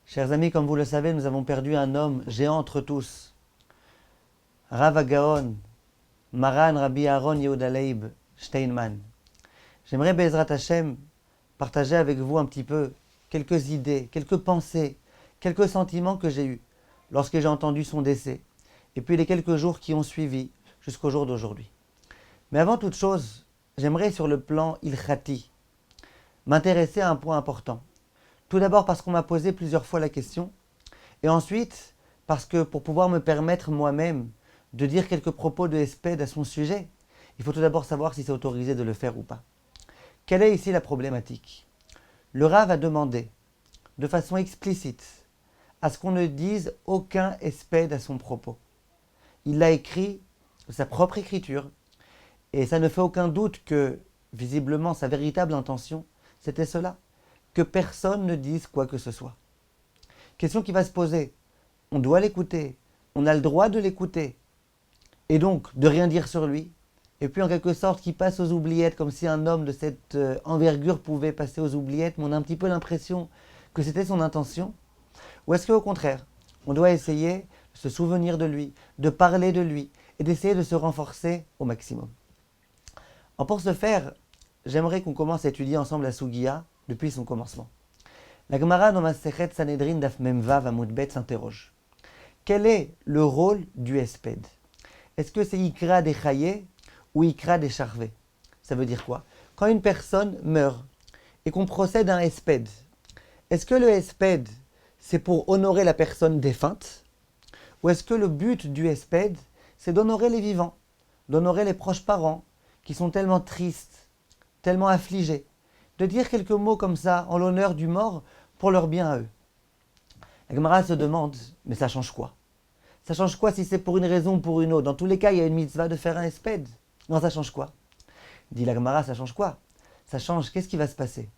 Chers amis, comme vous le savez, nous avons perdu un homme géant entre tous. Rav HaGaon, Maran Rabbi Aaron Yehuda Leib Steinman. J'aimerais, Bezrat Hashem, partager avec vous un petit peu quelques idées, quelques pensées, quelques sentiments que j'ai eus lorsque j'ai entendu son décès, et puis les quelques jours qui ont suivi jusqu'au jour d'aujourd'hui. Mais avant toute chose, j'aimerais sur le plan ilchati m'intéresser à un point important. Tout d'abord parce qu'on m'a posé plusieurs fois la question, et ensuite parce que pour pouvoir me permettre moi-même de dire quelques propos de hesped à son sujet, il faut tout d'abord savoir si c'est autorisé de le faire ou pas. Quelle est ici la problématique? Le Rav a demandé, de façon explicite, à ce qu'on ne dise aucun hesped à son propos. Il l'a écrit de sa propre écriture, et ça ne fait aucun doute que, visiblement, sa véritable intention, c'était cela, que personne ne dise quoi que ce soit. Question qui va se poser, on doit l'écouter, on a le droit de l'écouter, et donc de rien dire sur lui, et puis en quelque sorte qui passe aux oubliettes, comme si un homme de cette envergure pouvait passer aux oubliettes, mais on a un petit peu l'impression que c'était son intention. Ou est-ce qu'au contraire, on doit essayer de se souvenir de lui, de parler de lui, et d'essayer de se renforcer au maximum. Alors pour ce faire, j'aimerais qu'on commence à étudier ensemble la Sugiya depuis son commencement. La Gemara dans Masechet Sanhedrin Daf Memvav Amud Bet s'interroge. Quel est le rôle du hesped? Est-ce que c'est Ikra des Chaye ou Ikra des Charvé? Ça veut dire quoi? Quand une personne meurt et qu'on procède à un hesped, est-ce que le hesped c'est pour honorer la personne défunte? Ou est-ce que le but du hesped c'est d'honorer les vivants, d'honorer les proches parents qui sont tellement tristes, tellement affligés, de dire quelques mots comme ça en l'honneur du mort pour leur bien à eux? La Gemara se demande, mais ça change quoi? Ça change quoi si c'est pour une raison ou pour une autre? Dans tous les cas, il y a une mitzvah de faire un hesped. Non, ça change quoi? Dit la Gemara, ça change quoi? Ça change, qu'est-ce qui va se passer?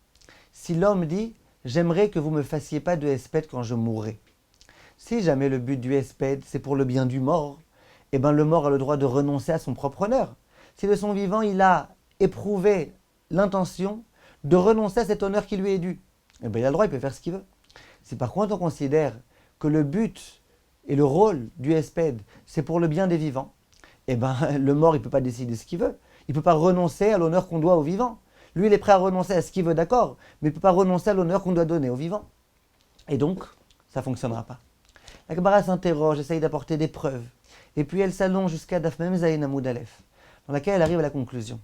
Si l'homme dit, j'aimerais que vous ne me fassiez pas de hesped quand je mourrai. Si jamais le but du hesped, c'est pour le bien du mort, eh bien le mort a le droit de renoncer à son propre honneur. Si de son vivant, il a éprouvé l'intention de renoncer à cet honneur qui lui est dû, eh bien il a le droit, il peut faire ce qu'il veut. Si par contre on considère que le but et le rôle du hesped, c'est pour le bien des vivants, eh bien le mort, il ne peut pas décider ce qu'il veut. Il ne peut pas renoncer à l'honneur qu'on doit aux vivants. Lui, il est prêt à renoncer à ce qu'il veut, d'accord, mais il ne peut pas renoncer à l'honneur qu'on doit donner aux vivants. Et donc, ça ne fonctionnera pas. La Gemara s'interroge, essaye d'apporter des preuves. Et puis elle s'allonge jusqu'à Daf Mem Zayin Amud Aleph, dans laquelle elle arrive à la conclusion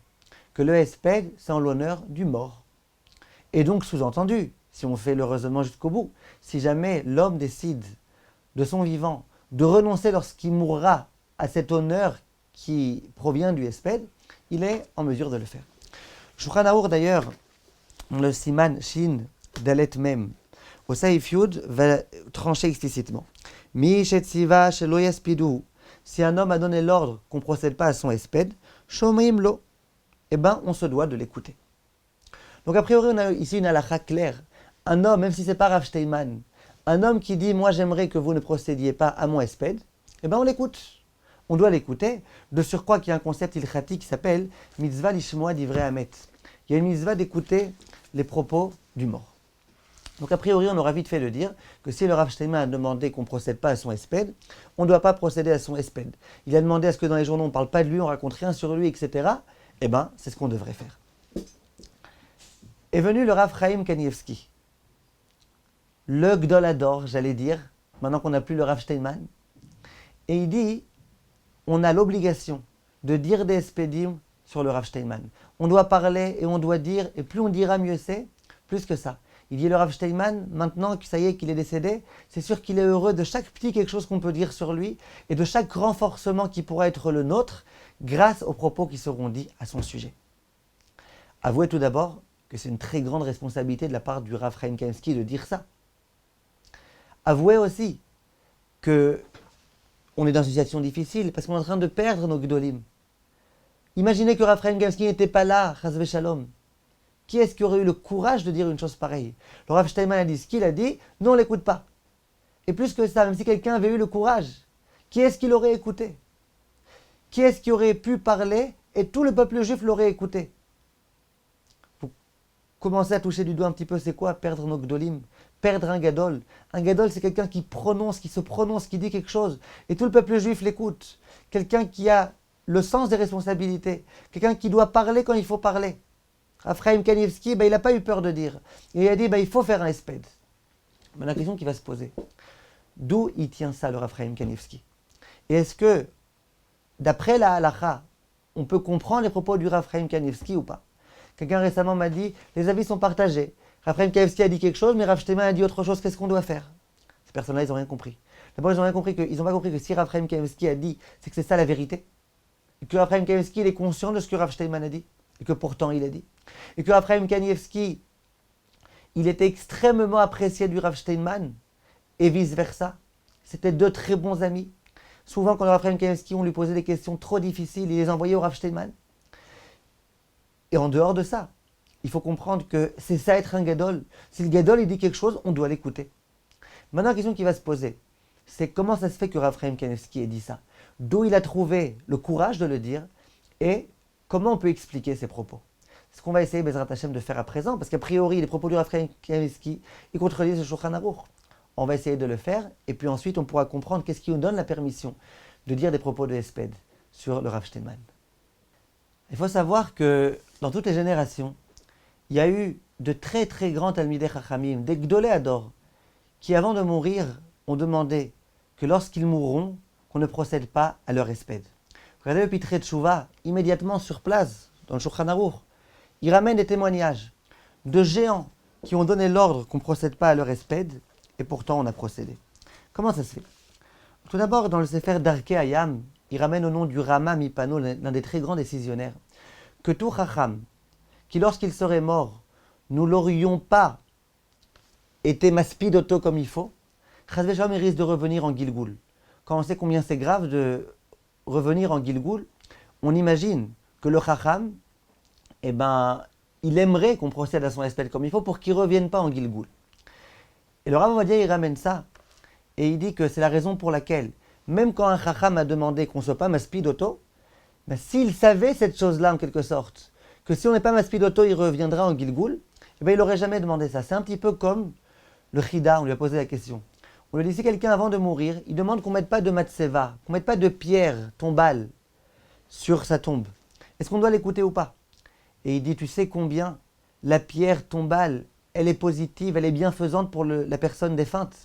que le hesped, c'est en l'honneur du mort. Et donc, sous-entendu, si on fait le raisonnement jusqu'au bout, si jamais l'homme décide de son vivant de renoncer lorsqu'il mourra à cet honneur qui provient du hesped, il est en mesure de le faire. Shulchan Arour d'ailleurs, dans le Siman Shin Dalet Mem, au Saif Yud, va trancher explicitement. Mi shetziva shelo yaspidu. Si un homme a donné l'ordre qu'on ne procède pas à son hesped, shomrim lo. Eh bien, on se doit de l'écouter. Donc a priori, on a ici une halakha claire. Un homme, même si ce n'est pas Rav Steinman, un homme qui dit « moi j'aimerais que vous ne procédiez pas à mon hesped », eh bien on l'écoute. On doit l'écouter. De surcroît qu'il y a un concept ilchati qui s'appelle « mitzvah lishmoa divrei hamet ». Il y a une mitzvah d'écouter les propos du mort. Donc a priori, on aura vite fait de dire que si le Rav Steinman a demandé qu'on ne procède pas à son hesped, on ne doit pas procéder à son hesped. Il a demandé à ce que dans les journaux on ne parle pas de lui, on raconte rien sur lui, etc. Eh bien, c'est ce qu'on devrait faire. Est venu le Rav Chaim Kanievski, le Gdolador, j'allais dire, maintenant qu'on n'a plus le Rav Steinman, et il dit, on a l'obligation de dire des espedim sur le Rav Steinman. On doit parler et on doit dire, et plus on dira, mieux c'est, plus que ça. Il dit le Rav Steinman, maintenant que ça y est qu'il est décédé, c'est sûr qu'il est heureux de chaque petit quelque chose qu'on peut dire sur lui, et de chaque renforcement qui pourra être le nôtre, grâce aux propos qui seront dits à son sujet. Avouez tout d'abord que c'est une très grande responsabilité de la part du Rav Chaim Kanievski de dire ça. Avouez aussi que on est dans une situation difficile parce qu'on est en train de perdre nos Gdolim. Imaginez que Rav Chaim Kanievski n'était pas là, Chas v'Shalom. Qui est-ce qui aurait eu le courage de dire une chose pareille? Le Rav Steinman a dit ce qu'il a dit, nous on ne l'écoute pas. Et plus que ça, même si quelqu'un avait eu le courage, qui est-ce qui l'aurait écouté? Qui est-ce qui aurait pu parler et tout le peuple juif l'aurait écouté? Vous commencez à toucher du doigt un petit peu, c'est quoi perdre nos Gdolim? perdre un gadol. Un gadol, c'est quelqu'un qui prononce, qui se prononce, qui dit quelque chose. Et tout le peuple juif l'écoute. Quelqu'un qui a le sens des responsabilités. Quelqu'un qui doit parler quand il faut parler. Raphaël Kanievski, il n'a pas eu peur de dire. Il a dit, il faut faire un espède. Mais la question qui va se poser, d'où il tient ça, le Raphaël Kanievski? Et est-ce que, d'après la halacha, on peut comprendre les propos du Raphaël Kanievski ou pas? Quelqu'un récemment m'a dit, les avis sont partagés. Raphaël Kanievski a dit quelque chose, mais Rav Shteinman a dit autre chose. Qu'est-ce qu'on doit faire? Ces personnes-là, ils n'ont rien compris. D'abord, ils n'ont pas compris que si Raphaël Kanievski a dit, c'est que c'est ça la vérité. Et que Raphaël Kanievski, il est conscient de ce que Rav Shteinman a dit. Et que pourtant, il a dit. Et que Raphaël Kanievski, il était extrêmement apprécié du Rav Shteinman. Et vice-versa. C'était deux très bons amis. Souvent, quand le Raphaël Kanievski, on lui posait des questions trop difficiles, il les envoyait au Rav Shteinman. Et en dehors de ça, il faut comprendre que c'est ça être un gadol. Si le gadol il dit quelque chose, on doit l'écouter. Maintenant, la question qui va se poser, c'est comment ça se fait que Raphaël Kanievski ait dit ça? D'où il a trouvé le courage de le dire et comment on peut expliquer ses propos? C'est ce qu'on va essayer, Bezrat Hashem, de faire à présent, parce qu'a priori, les propos du Raphaël Kanievski, ils contredisent le Shulchan Aruch. On va essayer de le faire, et puis ensuite, on pourra comprendre qu'est-ce qui nous donne la permission de dire des propos de Hesped sur le Rav Shteinman. Il faut savoir que dans toutes les générations, il y a eu de très très grands Talmidei Chachamim, des Gdolei Hador, qui avant de mourir ont demandé que lorsqu'ils mourront, qu'on ne procède pas à leur Hesped. Regardez le Pitrei Teshuvah, immédiatement sur place, dans le Shulchan Aruch, il ramène des témoignages de géants qui ont donné l'ordre qu'on ne procède pas à leur Hesped, et pourtant on a procédé. Comment ça se fait? Tout d'abord, dans le Sefer Darkei Hayam, il ramène au nom du Rama Mipano, l'un des très grands décisionnaires, que tout Chacham, qui lorsqu'il serait mort, nous l'aurions pas été maspidoto comme il faut, Chas v'Shalom, il risque de revenir en Gilgul. Quand on sait combien c'est grave de revenir en Gilgul, on imagine que le Chacham, il aimerait qu'on procède à son espèce comme il faut pour qu'il ne revienne pas en Gilgul. Et le Rav Ovadia, il ramène ça, et il dit que c'est la raison pour laquelle, même quand un Chacham a demandé qu'on ne soit pas maspidoto, s'il savait cette chose-là en quelque sorte, que si on n'est pas maspidoto, il reviendra en Gilgul, il n'aurait jamais demandé ça. C'est un petit peu comme le Chida, on lui a posé la question. On lui dit, si quelqu'un avant de mourir, il demande qu'on ne mette pas de matseva, qu'on ne mette pas de pierre tombale sur sa tombe. Est-ce qu'on doit l'écouter ou pas? Et il dit, tu sais combien la pierre tombale, elle est positive, elle est bienfaisante pour la personne défunte.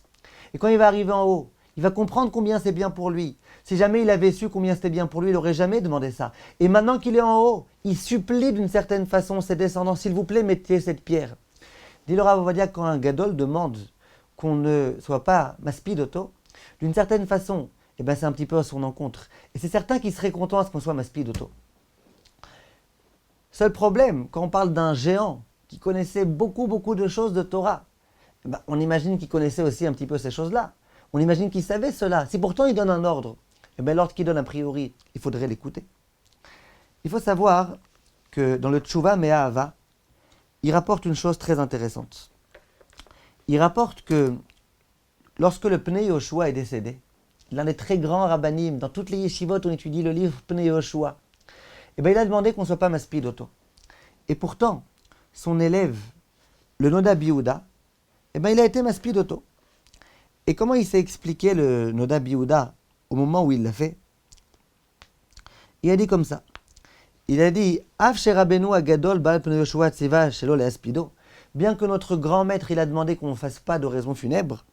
Et quand il va arriver en haut, il va comprendre combien c'est bien pour lui. Si jamais il avait su combien c'était bien pour lui, il n'aurait jamais demandé ça. Et maintenant qu'il est en haut, il supplie d'une certaine façon ses descendants, s'il vous plaît, mettez cette pierre. Dit le Rav Ovadia, quand un gadol demande qu'on ne soit pas maspidoto, d'une certaine façon, c'est un petit peu à son encontre. Et c'est certain qu'il serait content à ce qu'on soit maspidoto. Seul problème, quand on parle d'un géant qui connaissait beaucoup de choses de Torah, on imagine qu'il connaissait aussi un petit peu ces choses-là. On imagine qu'il savait cela. Si pourtant il donne un ordre, l'ordre qu'il donne a priori, il faudrait l'écouter. Il faut savoir que dans le Teshuvah Me'ahava, il rapporte une chose très intéressante. Il rapporte que lorsque le Pnei Yoshua est décédé, l'un des très grands rabbanim, dans toutes les yeshivot on étudie le livre Pnei Yoshua, il a demandé qu'on ne soit pas maspidoto. Et pourtant, son élève, le Noda Biouda, il a été maspidoto. Et comment il s'est expliqué le Noda Biouda au moment où il l'a fait? Il a dit comme ça. Il a dit Av Sherabenu Agadol Baal Pnei Yoshua Tziva Shelo Leaspido. Bien que notre grand maître il a demandé qu'on ne fasse pas d'oraison funèbre,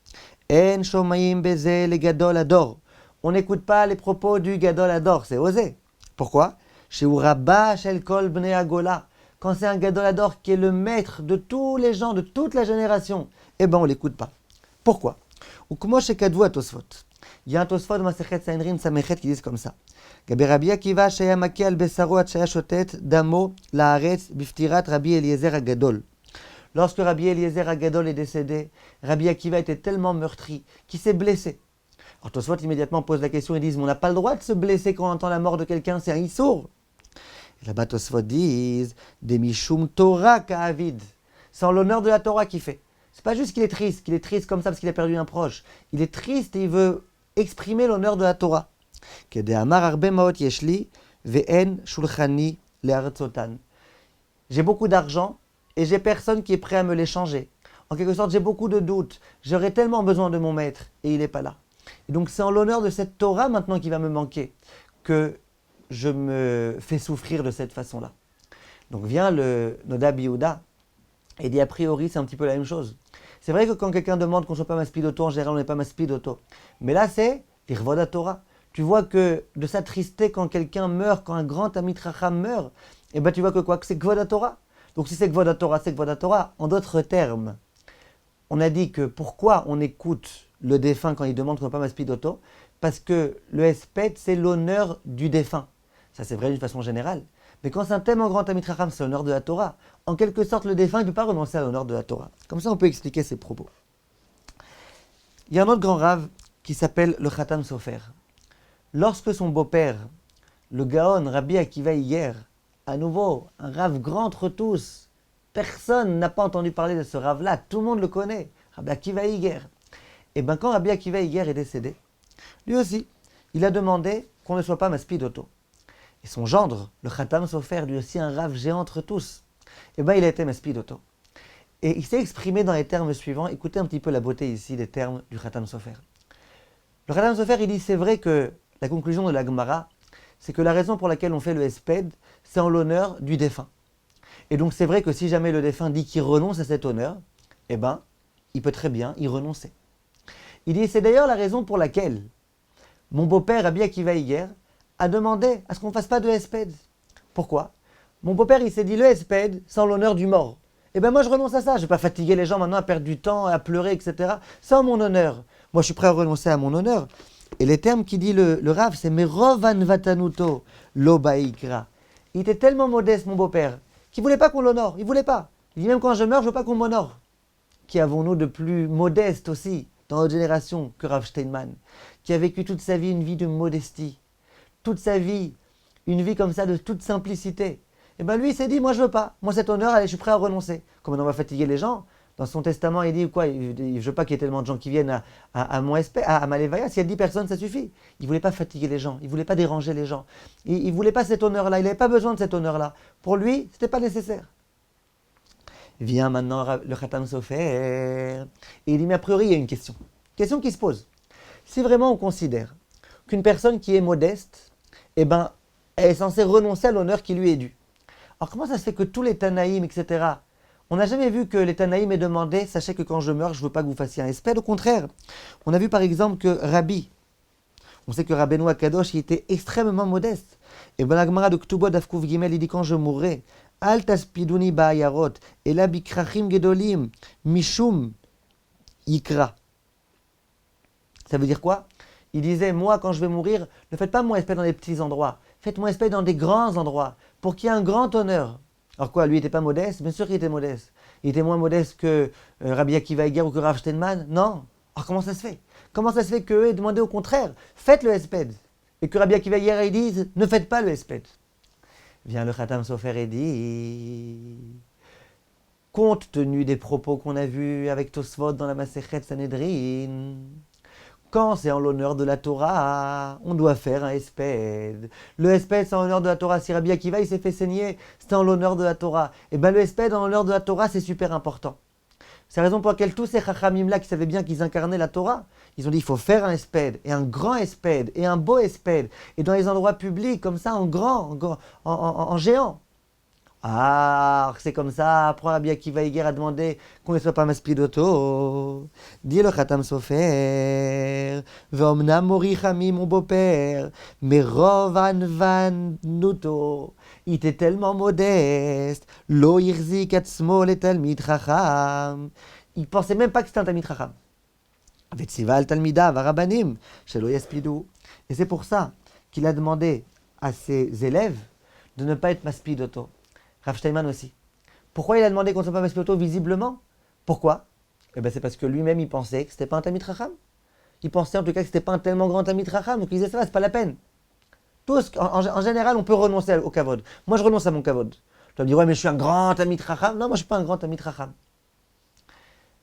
En Shomayim Beze le Gadol Ador. On n'écoute pas les propos du Gadol Ador, c'est osé. Pourquoi? Chez Urabba Shel Kol Bnei Agola. Quand c'est un Gadol Ador qui est le maître de tous les gens, de toute la génération, on ne l'écoute pas. Pourquoi? Ou comment chez Kadvu à Tosfot. Il y a un Tosfot de Masechet Sanhedrin Samechet qui dit comme ça. Gabi Rabbi Akiva shaya maki al besaro at shaya shotet damo laaretz biftirat Rabbi Eliezer Agadol. Lorsque Rabbi Eliezer Agadol est décédé, Rabbi Akiva était tellement meurtri qu'il s'est blessé. Alors Tosfot immédiatement pose la question et dit, on n'a pas le droit de se blesser quand on entend la mort de quelqu'un, c'est un issour. Et là-bas Tosfot disent, Demishum Torah ka'avid. C'est en l'honneur de la Torah qu'il fait. C'est pas juste qu'il est triste comme ça parce qu'il a perdu un proche. Il est triste et il veut exprimer l'honneur de la Torah. J'ai beaucoup d'argent et j'ai personne qui est prêt à me l'échanger. En quelque sorte, j'ai beaucoup de doutes. J'aurais tellement besoin de mon maître et il n'est pas là. Et donc c'est en l'honneur de cette Torah maintenant qui va me manquer que je me fais souffrir de cette façon-là. Donc vient le Nodab Yehuda et dit a priori c'est un petit peu la même chose. C'est vrai que quand quelqu'un demande qu'on ne soit pas maspidoto, en général on n'est pas maspidoto. Mais là c'est l'Irvoda Torah. Tu vois que de s'attrister quand quelqu'un meurt, quand un grand Amit Racham meurt, et ben tu vois que quoi? Que c'est Gvoda Torah. Donc si c'est Gvoda Torah, c'est Gvoda Torah. En d'autres termes, on a dit que pourquoi on écoute le défunt quand il demande qu'on ne soit pas maspidoto? Parce que le Hesped c'est l'honneur du défunt. Ça c'est vrai d'une façon générale. Mais quand c'est un tellement grand Amit Racham, c'est l'honneur de la Torah. En quelque sorte, le défunt ne peut pas renoncer à l'honneur de la Torah. Comme ça, on peut expliquer ses propos. Il y a un autre grand rave qui s'appelle le Khatam Sofer. Lorsque son beau-père, le Gaon Rabbi Akiva Iyer, à nouveau, un rave grand entre tous, personne n'a pas entendu parler de ce rave-là, tout le monde le connaît, Rabbi Akiva Iyer. Et bien quand Rabbi Akiva Iyer est décédé, lui aussi, il a demandé qu'on ne soit pas maspidoto. Et son gendre, le Khatam Sofer, lui aussi un rave géant entre tous, et bien il a été maspidoto. Et il s'est exprimé dans les termes suivants. Écoutez un petit peu la beauté ici des termes du Khatam Sofer. Le Khatam Sofer, il dit c'est vrai que la conclusion de la Gemara, c'est que la raison pour laquelle on fait le Hesped, c'est en l'honneur du défunt. Et donc c'est vrai que si jamais le défunt dit qu'il renonce à cet honneur, eh ben, il peut très bien y renoncer. Il dit c'est d'ailleurs la raison pour laquelle mon beau-père Rabbi Akiva Iyer a demandé à ce qu'on ne fasse pas de Hesped. Pourquoi? Mon beau-père, il s'est dit, le Hesped, c'est en l'honneur du mort. Eh bien moi, je renonce à ça. Je ne vais pas fatiguer les gens maintenant à perdre du temps, à pleurer, etc. C'est en mon honneur. Moi, je suis prêt à renoncer à mon honneur. Et les termes qu'il dit le Rav, c'est « Merovan vatanuto lo baikra ». Il était tellement modeste, mon beau-père, qu'il ne voulait pas qu'on l'honore. Il ne voulait pas. Il dit, même quand je meurs, je ne veux pas qu'on m'honore. Qui avons-nous de plus modeste aussi, dans notre génération, que Rav Steinman, qui a vécu toute sa vie une vie de modestie, toute sa vie, une vie comme ça de toute simplicité. Et bien lui, il s'est dit, moi je veux pas. Moi cet honneur, allez, je suis prêt à renoncer. Comme on va fatiguer les gens, dans son testament, il dit quoi? Je veux pas qu'il y ait tellement de gens qui viennent à mon espèce, à ma levaya. S'il y a 10 personnes, ça suffit. Il voulait pas fatiguer les gens. Il voulait pas déranger les gens. Il voulait pas cet honneur-là. Il n'avait pas besoin de cet honneur-là. Pour lui, c'était pas nécessaire. Vient maintenant le Khatam Sofer. Et il dit, mais a priori, il y a une question. Question qui se pose. Si vraiment on considère qu'une personne qui est modeste, eh ben, elle est censée renoncer à l'honneur qui lui est dû. Alors comment ça se fait que tous les Tanaïm, etc., on n'a jamais vu que les Tanaïm aient demandé, sachez que quand je meurs, je ne veux pas que vous fassiez un Hesped. Au contraire, on a vu par exemple que Rabbi, on sait que Rabbeinu Akadosh, il était extrêmement modeste. Et ben la Gemara de Ktubot Afkuv Gimel, il dit quand je mourrai, Al taspiduni ba'ayarot, et la bikrachim gedolim, mishum yikra. Ça veut dire quoi? Il disait, moi, quand je vais mourir, ne faites pas mon Hesped dans des petits endroits. Faites mon Hesped dans des grands endroits, pour qu'il y ait un grand honneur. Alors quoi, lui, il n'était pas modeste? Bien sûr qu'il était modeste. Il était moins modeste que Rabbi Akiva Iyer ou que Rav Steinman? Non. Alors comment ça se fait? Comment ça se fait qu'eux aient demandé au contraire, faites le Hesped? Et que Rabbi Akiva Iyer, ils disent, ne faites pas le Hesped. Vient le Khatam Sofer et dit, compte tenu des propos qu'on a vus avec Tosfot dans la Masechet Sanhedrin, quand c'est en l'honneur de la Torah, on doit faire un Hesped. Le Hesped, c'est en l'honneur de la Torah. Si Rabbi Akiva, il s'est fait saigner, c'est en l'honneur de la Torah. Et bien le Hesped, en l'honneur de la Torah, c'est super important. C'est la raison pour laquelle tous ces Chachamim-là, qui savaient bien qu'ils incarnaient la Torah, ils ont dit, il faut faire un Hesped, et un grand Hesped, et un beau Hesped, et dans les endroits publics, comme ça, en grand, en géant. Ah, c'est comme ça, après Rabbi Akiva Iyer a demandé qu'on ne soit pas maspidoto. Dit le Khatam Sofer, Ve'omnam mori chami, mon beau-père, mais rovan van nuto. Il était tellement modeste, lo yirzik atzmo le talmid chacham. Il pensait même pas que c'était un talmid chacham. Vetziva al talmida varabanim, shelo yaspidou. Et c'est pour ça qu'il a demandé à ses élèves de ne pas être maspidoto. Rav Steinman aussi. Pourquoi il a demandé qu'on ne soit pas maspidoto visiblement? Pourquoi? Eh bien c'est parce que lui-même il pensait que c'était pas un Talmid Chacham. Il pensait en tout cas que c'était pas un tellement grand Talmid Chacham, donc il disait ça va, c'est pas la peine. Tous, en général, on peut renoncer au kavod. Moi je renonce à mon kavod. Tu vas me dire ouais mais je suis un grand Talmid Chacham. Non, moi je suis pas un grand Talmid Chacham.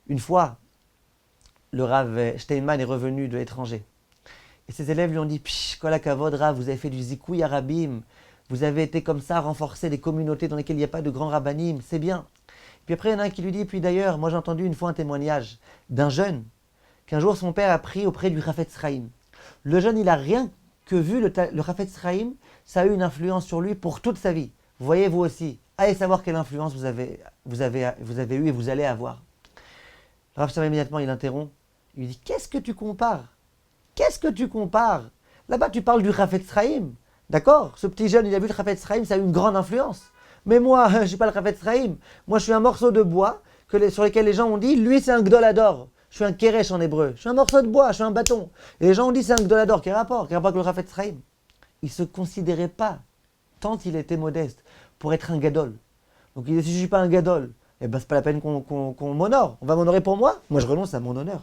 Une fois, le Rav Steinman est revenu de l'étranger. Et ses élèves lui ont dit Psh, kol hakavod Rav, vous avez fait du zikouy arabim. Vous avez été comme ça renforcer des communautés dans lesquelles il n'y a pas de grands rabbanim, c'est bien. Puis après, il y en a un qui lui dit, puis d'ailleurs, moi j'ai entendu une fois un témoignage d'un jeune, qu'un jour son père a pris auprès du Chafetz Chaim. Le jeune, il a rien que vu le Chafetz Chaim, ça a eu une influence sur lui pour toute sa vie. Vous voyez, vous aussi, allez savoir quelle influence vous avez eu et vous allez avoir. Le Rav Chaim immédiatement, il interrompt, il lui dit, qu'est-ce que tu compares? Qu'est-ce que tu compares? Là-bas, tu parles du Chafetz Chaim. D'accord? Ce petit jeune, il a vu le Chafetz Chaim, ça a eu une grande influence. Mais moi, je ne suis pas le Chafetz Chaim. Moi, je suis un morceau de bois sur lequel les gens ont dit, lui, c'est un Gdolador. Je suis un Keresh en hébreu. Je suis un morceau de bois, je suis un bâton. Et les gens ont dit, c'est un Gdolador. Quel rapport? Quel rapport avec le Chafetz Chaim? Il ne se considérait pas, tant il était modeste, pour être un Gadol. Donc il dit, si je ne suis pas un Gadol, eh ben, ce n'est pas la peine qu'on m'honore. On va m'honorer pour moi? Moi, je renonce à mon honneur.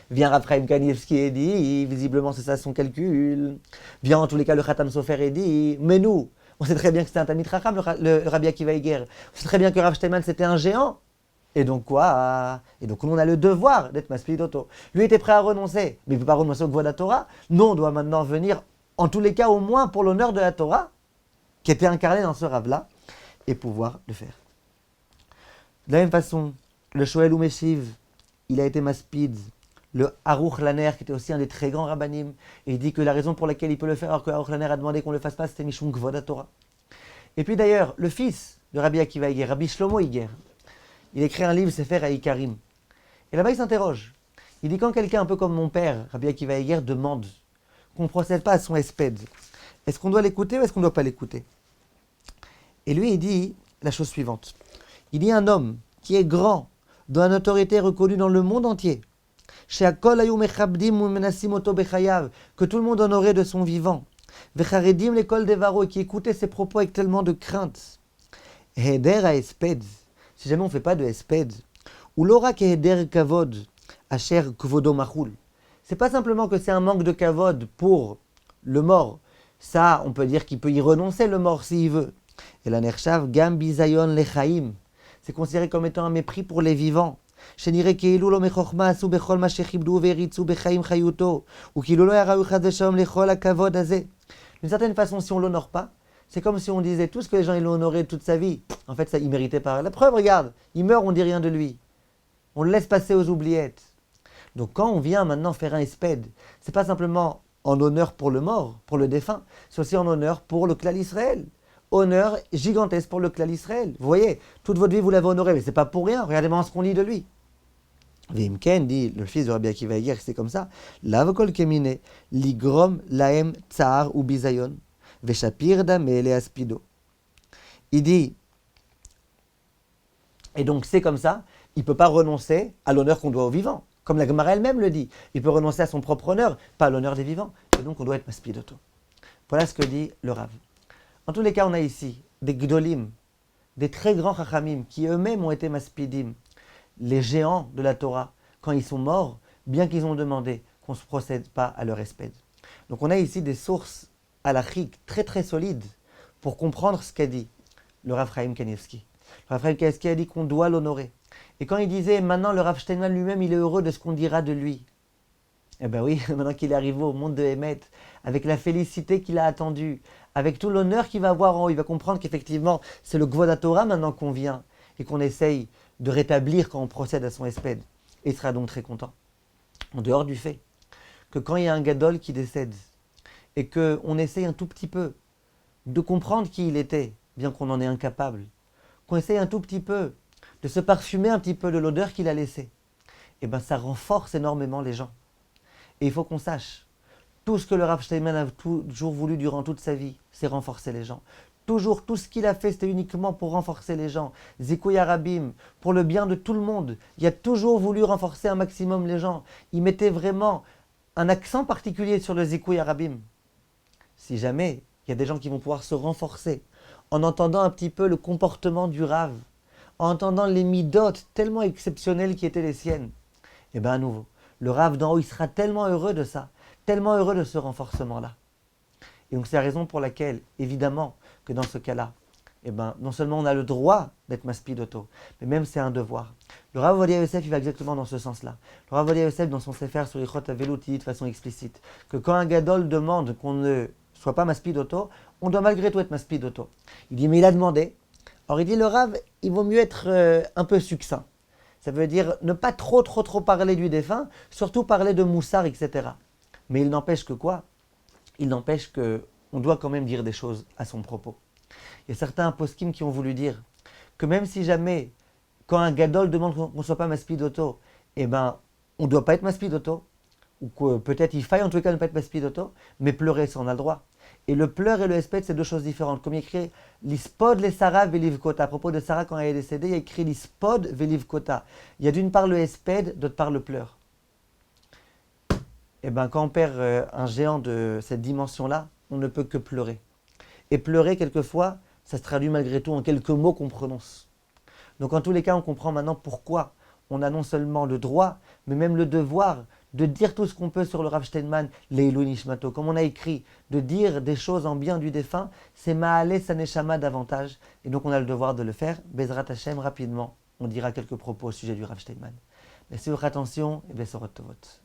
Vient Rav Chaim Kanievski et dit, visiblement c'est ça son calcul. Vient en tous les cas le Khatam Sofer et dit, mais nous, on sait très bien que c'était un Talmid Chacham, le Rabbi Akiva Eiger. On sait très bien que Rav Steinman c'était un géant. Et donc quoi? Et donc nous on a le devoir d'être Maspid Oto. Lui était prêt à renoncer, mais il ne peut pas renoncer au Kvod la Torah. Nous on doit maintenant venir, en tous les cas au moins pour l'honneur de la Torah, qui était incarné dans ce Rav-là, et pouvoir le faire. De la même façon, le Shoel Umeshiv, il a été Maspid. Le Aruch Laner, qui était aussi un des très grands rabbanim, et il dit que la raison pour laquelle il peut le faire, alors que Aruch Laner a demandé qu'on ne le fasse pas, c'était Mishum Kvod Torah. Et puis d'ailleurs, le fils de Rabbi Akiva Eiger, Rabbi Shlomo Eiger, il écrit un livre, Sefer Haïkarim. Et là-bas, il s'interroge. Il dit, quand quelqu'un un peu comme mon père, Rabbi Akiva Eiger, demande qu'on ne procède pas à son espède, est-ce qu'on doit l'écouter ou est-ce qu'on ne doit pas l'écouter? Et lui, il dit la chose suivante. Il dit, un homme qui est grand, dont une autorité reconnue dans le monde entier, que tout le monde honorait de son vivant, l'école des varos, qui écoutait ses propos avec tellement de crainte. Heder à esped, si jamais on ne fait pas de esped, ou l'aura que heder kavod, asher kvodo machoul. C'est pas simplement que c'est un manque de kavod pour le mort. Ça, on peut dire qu'il peut y renoncer le mort s'il veut. Et la nershav gam bizayon lechaim. C'est considéré comme étant un mépris pour les vivants. D'une certaine façon, si on ne l'honore pas, c'est comme si on disait tout ce que les gens l'ont honoré toute sa vie. En fait, ça, il ne méritait pas. La preuve, regarde, il meurt, on ne dit rien de lui. On le laisse passer aux oubliettes. Donc quand on vient maintenant faire un espède, ce n'est pas simplement en honneur pour le mort, pour le défunt, c'est aussi en honneur pour le clan Israël. Honneur gigantesque pour le clan Israël. Vous voyez, toute votre vie, vous l'avez honoré, mais ce n'est pas pour rien. Regardez-moi ce qu'on lit de lui. Vimken dit, le fils de Rabbi Akiva Eiger, c'est comme ça. Lavkol kemine, ligrom laem tsar ou bizayon, veshapir dame le aspido. Il dit, et donc c'est comme ça, il ne peut pas renoncer à l'honneur qu'on doit aux vivants. Comme la Gemara elle-même le dit, il peut renoncer à son propre honneur, pas à l'honneur des vivants. Et donc on doit être maspidoto. Voilà ce que dit le Rav. En tous les cas, on a ici des gdolim, des très grands chachamim qui eux-mêmes ont été maspidim, les géants de la Torah, quand ils sont morts, bien qu'ils ont demandé qu'on ne se procède pas à leur espède. Donc on a ici des sources halachiques très très solides pour comprendre ce qu'a dit le Rav Chaim Kanievski. Le Rav Chaim Kanievski a dit qu'on doit l'honorer. Et quand il disait, maintenant le Rav Steinman lui-même, il est heureux de ce qu'on dira de lui. Eh bien oui, maintenant qu'il est arrivé au monde de Hémet, avec la félicité qu'il a attendue, avec tout l'honneur qu'il va avoir en haut, il va comprendre qu'effectivement, c'est le Kvod Torah maintenant qu'on vient et qu'on essaye de rétablir quand on procède à son espède. Et il sera donc très content. En dehors du fait que quand il y a un gadol qui décède et qu'on essaye un tout petit peu de comprendre qui il était, bien qu'on en est incapable, qu'on essaye un tout petit peu de se parfumer un petit peu de l'odeur qu'il a laissée, eh bien ça renforce énormément les gens. Et il faut qu'on sache, tout ce que le Rav Steinman a toujours voulu durant toute sa vie, c'est renforcer les gens. Toujours, tout ce qu'il a fait, c'était uniquement pour renforcer les gens. Zikouy Arabim, pour le bien de tout le monde. Il a toujours voulu renforcer un maximum les gens. Il mettait vraiment un accent particulier sur le Zikouy Arabim. Si jamais il y a des gens qui vont pouvoir se renforcer en entendant un petit peu le comportement du Rav, en entendant les midotes tellement exceptionnelles qui étaient les siennes, et bien à nouveau, le Rav d'en haut, il sera tellement heureux de ça, tellement heureux de ce renforcement-là. Et donc c'est la raison pour laquelle, évidemment, que dans ce cas-là, eh ben, non seulement on a le droit d'être maspidoto, mais même c'est un devoir. Le Rav Ovadia Yosef, il va exactement dans ce sens-là. Le Rav Ovadia Yosef, dans son Sefer sur Ichot Aveluti, de façon explicite, que quand un gadol demande qu'on ne soit pas maspidoto, on doit malgré tout être maspidoto. Il dit, mais il a demandé, Alors il dit le Rav, il vaut mieux être un peu succinct. Ça veut dire ne pas trop parler du défunt, surtout parler de moussard, etc. Mais il n'empêche que quoi? Il n'empêche qu'on doit quand même dire des choses à son propos. Il y a certains poskim qui ont voulu dire que même si jamais, quand un gadol demande qu'on ne soit pas maspidoto, eh ben, on ne doit pas être maspidoto, ou que peut-être il faille en tout cas ne pas être maspidoto, mais pleurer, ça on a le droit. Et le pleur et le espède, c'est deux choses différentes. Comme il y a écrit l'ispod les Sarah velivkota. À propos de Sarah, quand elle est décédée, il y a écrit l'ispod velivkota. Il y a d'une part le espède, d'autre part le pleur. Et bien, quand on perd un géant de cette dimension-là, on ne peut que pleurer. Et pleurer, quelquefois, ça se traduit malgré tout en quelques mots qu'on prononce. Donc, en tous les cas, on comprend maintenant pourquoi on a non seulement le droit, mais même le devoir de dire tout ce qu'on peut sur le Rav Steinman, Leilou Nishmato. Comme on a écrit, de dire des choses en bien du défunt, c'est Ma'ale Saneshama davantage. Et donc, on a le devoir de le faire. Bezrat Hashem, rapidement, on dira quelques propos au sujet du Rav Steinman. Merci de votre attention et Bessorot Tovot.